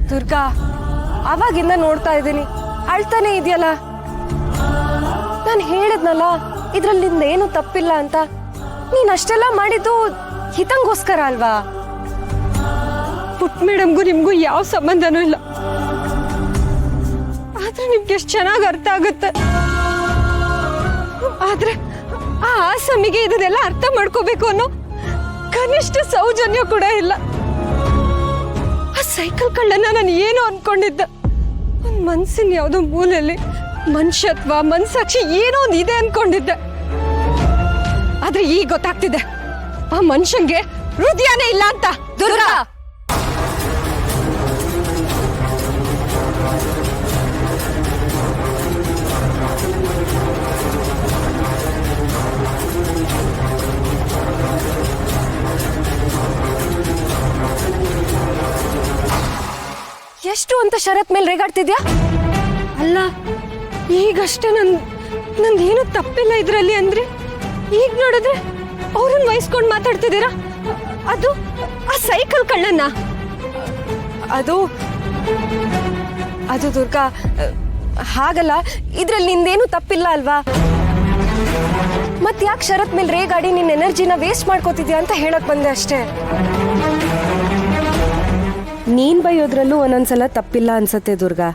ದುರ್ಗಾ, ಅವಾಗಿಂದ ನೋಡ್ತಾ ಇದ್ದೀನಿ, ಅಳ್ತಾನೆ ಇದೆಯಲ್ಲ. ನಾನು ಹೇಳಿದ್ನಲ್ಲ ಇದ್ರಲ್ಲಿ ನಿಂದೇನು ತಪ್ಪಿಲ್ಲ ಅಂತ. ನೀನ್ ಅಷ್ಟೆಲ್ಲ ಮಾಡಿದ್ದು ಹಿತಂಗೋಸ್ಕರ ಅಲ್ವಾ? ಪುಟ್ ಮೇಡಮ್ಗೂ ನಿಮ್ಗೂ ಯಾವ ಸಂಬಂಧನೂ ಇಲ್ಲ. ಆದ್ರೆ ನಿಮ್ಗೆ ಎಷ್ಟು ಚೆನ್ನಾಗಿ ಅರ್ಥ ಆಗುತ್ತೆ. ಆದ್ರೆ ಆ ಆಸಮಿಗೆ ಇದನ್ನೆಲ್ಲ ಅರ್ಥ ಮಾಡ್ಕೋಬೇಕು ಅನ್ನೋ ಕನಿಷ್ಠ ಸೌಜನ್ಯ ಕೂಡ ಇಲ್ಲ. ಆ ಸೈಕಲ್ ಕಳ್ಳನ್ನ ನಾನು ಏನು ಅನ್ಕೊಂಡಿದ್ದ, ಒಂದ್ ಮನ್ಸಿನ ಯಾವುದೋ ಮೂಲೆಯಲ್ಲಿ ಮನುಷ್ಯತ್ವ ಮನ್ಸಾಕ್ಷಿ ಏನೋ ಒಂದು ಇದೆ ಅನ್ಕೊಂಡಿದ್ದೆ. ಆದ್ರೆ ಈಗ ಗೊತ್ತಾಗ್ತಿದೆ, ಆ ಮನುಷ್ಯಂಗೆ ಹೃದಯನೇ ಇಲ್ಲ ಅಂತ. ದುರ್ಗಾ, ಎಷ್ಟು ಅಂತ ಶರತ್ ಮೇಲೆ ರೇಗಾಡ್ತಿದ್ಯಾ? ಅಲ್ಲ, ಈಗಷ್ಟೇ ನಂದೇನು ತಪ್ಪಿಲ್ಲ ಇದ್ರಲ್ಲಿ ಅಂದ್ರೆ, ಈಗ ನೋಡಿದ್ರೆ ಅವ್ರನ್ನ ವಹಿಸ್ಕೊಂಡು ಮಾತಾಡ್ತಿದ್ದೀರಾ. ಅದು ಆ ಸೈಕಲ್ ಕಳ್ಳನ್ನ. ಅದು ಅದು ದುರ್ಗಾ, ಹಾಗಲ್ಲ, ಇದ್ರಲ್ಲಿ ನಿಂದೇನು ತಪ್ಪಿಲ್ಲ ಅಲ್ವಾ? ಮತ್ ಯಾಕೆ ಶರತ್ ಮೇಲೆ ರೇಗಾಡಿ ನಿನ್ನ ಎನರ್ಜಿನ ವೇಸ್ಟ್ ಮಾಡ್ಕೋತಿದ್ಯಾ ಅಂತ ಹೇಳಕ್ ಬಂದೆ ಅಷ್ಟೇ. ನೀನ್ ಬೈಯೋದ್ರಲ್ಲೂ ಒಂದೊಂದ್ಸಲ ತಪ್ಪಿಲ್ಲ ಅನ್ಸತ್ತೆ ದುರ್ಗಾ.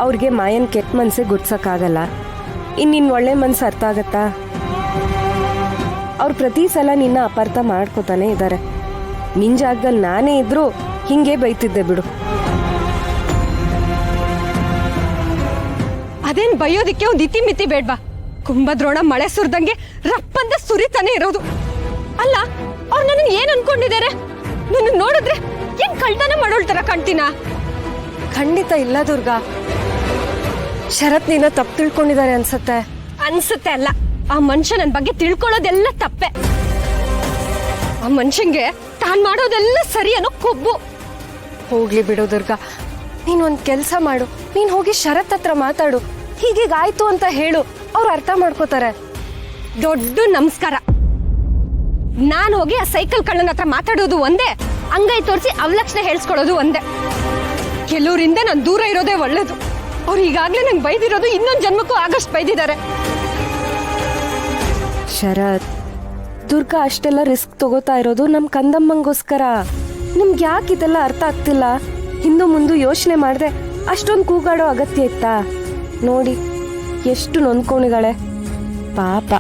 ಅವ್ರಿಗೆ ಮಾಯನ್ ಕೆಟ್ಟ ಮನ್ಸೆ ಗುಡ್ಸಕ್ಕಾಗಲ್ಲ, ನಿನ್ ಒಳ್ಳೆ ಮನ್ಸು ಅರ್ಥ ಆಗತ್ತಾ? ಅವ್ರು ಪ್ರತಿ ಸಲ ನಿನ್ನ ಅಪಾರ್ಥ ಮಾಡ್ಕೋತಾನೆ ಇದ್ದಾರೆ. ನಿನ್ ಜಾಗದಲ್ಲಿ ನಾನೇ ಇದ್ರು ಹಿಂಗೆ ಬೈತಿದ್ದೆ ಬಿಡು. ಅದೇನ್ ಬೈಯೋದಿಕ್ಕೆ ಒಂದು ಇತಿ ಮಿತಿ ಬೇಡ್ವಾ? ಕುಂಭದ್ರೋಣ ಮಳೆ ಸುರಿದಂಗೆ ರಪ್ಪಂದ ಸುರಿತಾನೆ ಇರೋದು. ಅಲ್ಲ, ಅವ್ರು ನನ್ನ ಏನ್ ಅನ್ಕೊಂಡಿದ್ದಾರೆ? ನನ್ನ ನೋಡಿದ್ರೆ ಏನ್ ಕಳ್ತನ ಮಾಡೋಳ್ತರ ಕಾಣ್ತೀನ? ಖಂಡಿತ ಇಲ್ಲ ದುರ್ಗಾ, ಶರತ್ ನೀನ ತಪ್ಪು ತಿಳ್ಕೊಂಡಿದ್ದಾರೆ ಅನ್ಸತ್ತೆ. ಅನ್ಸುತ್ತೆ ಅಲ್ಲ, ಆ ಮನುಷ್ಯ ನನ್ನ ಬಗ್ಗೆ ತಿಳ್ಕೊಳ್ಳೋದೆಲ್ಲ ತಪ್ಪೆ. ಆ ಮನುಷ್ಯಂಗೆ ತಾನ್ ಮಾಡೋದೆಲ್ಲ ಸರಿ ಅನ್ನೋ ಕೊಬ್ಬು. ಹೋಗ್ಲಿ ಬಿಡು ದುರ್ಗಾ, ನೀನ್ ಒಂದ್ ಕೆಲ್ಸ ಮಾಡು, ನೀನ್ ಹೋಗಿ ಶರತ್ ಹತ್ರ ಮಾತಾಡು, ಹೀಗೀಗಾಯ್ತು ಅಂತ ಹೇಳು, ಅವ್ರು ಅರ್ಥ ಮಾಡ್ಕೋತಾರೆ. ದೊಡ್ಡ ನಮಸ್ಕಾರ. ನಾನು ಹೋಗಿ ಆ ಸೈಕಲ್ ಕಳ್ಳನ ಹತ್ರ ಮಾತಾಡೋದು ಒಂದೇ, ಅಂಗೈ ತೋರಿಸಿ ಅವಲಕ್ಷಣ ಹೇಳ್ಸ್ಕೊಳ್ಳೋದು ಒಂದೇ. ಕೆಲವರಿಂದ ನಾನು ದೂರ ಇರೋದೇ ಒಳ್ಳೇದು. ಅವ್ರು ಈಗಾಗ್ಲೇ ನಂಗೆ ಬೈದಿರೋದು ಇನ್ನೊಂದು ಜನ್ಮಕ್ಕೂ ಆಗಷ್ಟು ಬೈದಿದ್ದಾರೆ. ಶರತ್, ದುರ್ಗಾ ಅಷ್ಟೆಲ್ಲ ರಿಸ್ಕ್ ತಗೋತಾ ಇರೋದು ನಮ್ ಕಂದಮ್ಮಂಗೋಸ್ಕರ. ನಿಮ್ಗೆ ಯಾಕೆ ಇದೆಲ್ಲ ಅರ್ಥ ಆಗ್ತಿಲ್ಲ? ಹಿಂದೂ ಮುಂದೆ ಯೋಚನೆ ಮಾಡಿದ್ರೆ ಅಷ್ಟೊಂದು ಕೂಗಾಡೋ ಅಗತ್ಯ ಇತ್ತಾ? ನೋಡಿ ಎಷ್ಟು ನೊಂದ್ಕೊಂಡಿದ್ದಾಳೆ ಪಾಪ.